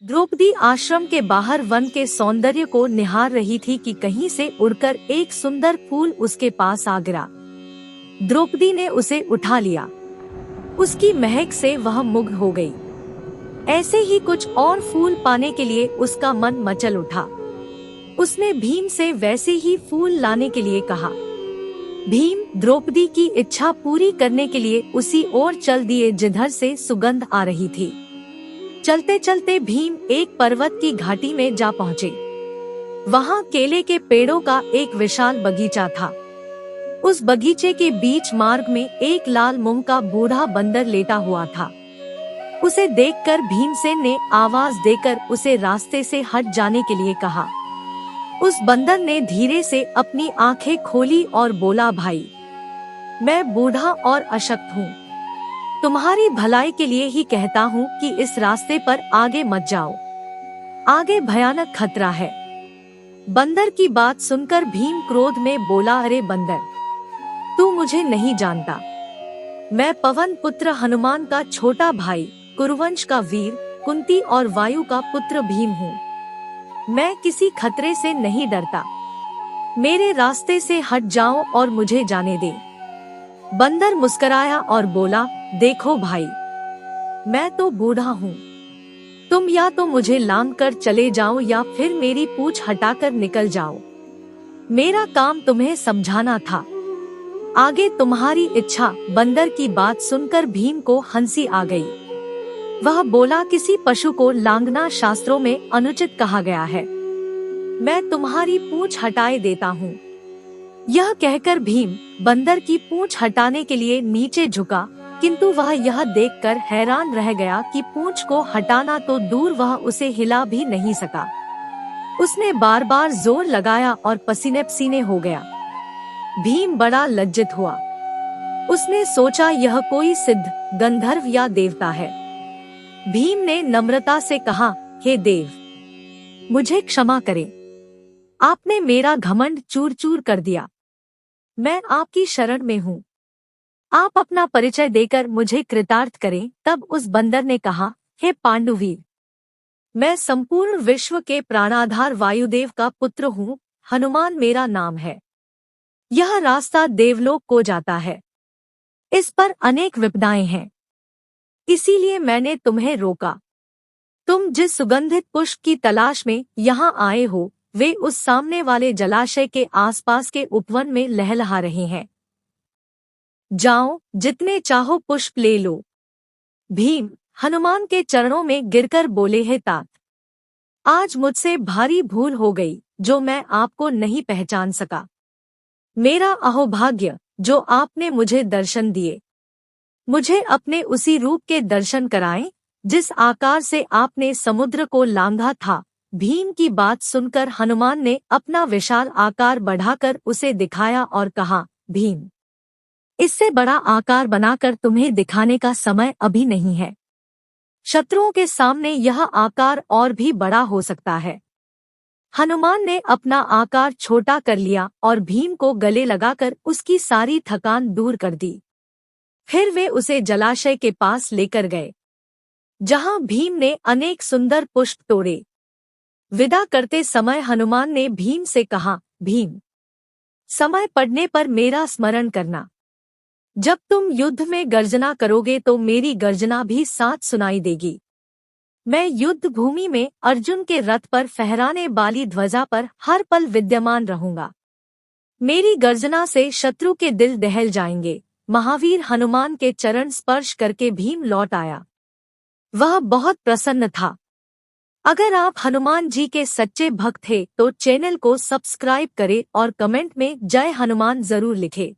द्रौपदी आश्रम के बाहर वन के सौंदर्य को निहार रही थी कि कहीं से उड़कर एक सुंदर फूल उसके पास आ गिरा। द्रौपदी ने उसे उठा लिया। उसकी महक से वह मुग्ध हो गई। ऐसे ही कुछ और फूल पाने के लिए उसका मन मचल उठा। उसने भीम से वैसे ही फूल लाने के लिए कहा। भीम द्रौपदी की इच्छा पूरी करने के लिए उसी ओर चल दिए जिधर से सुगंध आ रही थी। चलते चलते भीम एक पर्वत की घाटी में जा पहुँचे। वहाँ केले के पेड़ों का एक विशाल बगीचा था। उस बगीचे के बीच मार्ग में एक लाल मुंह का बूढ़ा बंदर लेटा हुआ था। उसे देखकर भीमसेन ने आवाज देकर उसे रास्ते से हट जाने के लिए कहा। उस बंदर ने धीरे से अपनी आंखें खोली और बोला, भाई, मैं बूढ़ा और अशक्त हूँ। तुम्हारी भलाई के लिए ही कहता हूँ कि इस रास्ते पर आगे मत जाओ। आगे भयानक खतरा है। बंदर की बात सुनकर भीम क्रोध में बोला, अरे बंदर, तू मुझे नहीं जानता। मैं पवन पुत्र हनुमान का छोटा भाई, कुरुवंश का वीर, कुंती और वायु का पुत्र भीम हूँ। मैं किसी खतरे से नहीं डरता। मेरे रास्ते से हट जाओ और मुझे जाने दे। बंदर मुस्कुराया और बोला, देखो भाई, मैं तो बूढ़ा हूँ। तुम या तो मुझे लांघ कर चले जाओ या फिर मेरी पूंछ हटाकर निकल जाओ। मेरा काम तुम्हें समझाना था। आगे तुम्हारी इच्छा। बंदर की बात सुनकर भीम को हंसी आ गई। वह बोला, किसी पशु को लांघना शास्त्रों में अनुचित कहा गया है। मैं तुम्हारी पूंछ हटाए देता हूँ। यह कहकर भीम बंदर की पूंछ हटाने के लिए नीचे झुका, किंतु वह यह देखकर हैरान रह गया कि पूंछ को हटाना तो दूर, वह उसे हिला भी नहीं सका। उसने बार बार जोर लगाया और पसीने पसीने हो गया। भीम बड़ा लज्जित हुआ। उसने सोचा, यह कोई सिद्ध, गंधर्व या देवता है। भीम ने नम्रता से कहा, हे देव, मुझे क्षमा करें। आपने मेरा घमंड चूर चूर कर दिया। मैं आपकी शरण में हूँ। आप अपना परिचय देकर मुझे कृतार्थ करें। तब उस बंदर ने कहा, हे पांडुवीर, मैं संपूर्ण विश्व के प्राणाधार वायुदेव का पुत्र हूँ। हनुमान मेरा नाम है। यह रास्ता देवलोक को जाता है। इस पर अनेक विपदाएं हैं, इसीलिए मैंने तुम्हें रोका। तुम जिस सुगंधित पुष्प की तलाश में यहाँ आए हो, वे उस सामने वाले जलाशय के आसपास के उपवन में लहलहा रहे हैं। जाओ, जितने चाहो पुष्प ले लो। भीम हनुमान के चरणों में गिरकर बोले, हे तात, आज मुझसे भारी भूल हो गई जो मैं आपको नहीं पहचान सका। मेरा अहोभाग्य जो आपने मुझे दर्शन दिए। मुझे अपने उसी रूप के दर्शन कराएं जिस आकार से आपने समुद्र को लांघा था। भीम की बात सुनकर हनुमान ने अपना विशाल आकार बढ़ाकर उसे दिखाया और कहा, भीम, इससे बड़ा आकार बनाकर तुम्हें दिखाने का समय अभी नहीं है। शत्रुओं के सामने यह आकार और भी बड़ा हो सकता है। हनुमान ने अपना आकार छोटा कर लिया और भीम को गले लगाकर उसकी सारी थकान दूर कर दी। फिर वे उसे जलाशय के पास लेकर गए, जहां भीम ने अनेक सुंदर पुष्प तोड़े। विदा करते समय हनुमान ने भीम से कहा, भीम, समय पड़ने पर मेरा स्मरण करना। जब तुम युद्ध में गर्जना करोगे तो मेरी गर्जना भी साथ सुनाई देगी। मैं युद्ध भूमि में अर्जुन के रथ पर फहराने वाली ध्वजा पर हर पल विद्यमान रहूंगा। मेरी गर्जना से शत्रु के दिल दहल जाएंगे। महावीर हनुमान के चरण स्पर्श करके भीम लौट आया। वह बहुत प्रसन्न था। अगर आप हनुमान जी के सच्चे भक्त थे तो चैनल को सब्सक्राइब करें और कमेंट में जय हनुमान जरूर लिखें।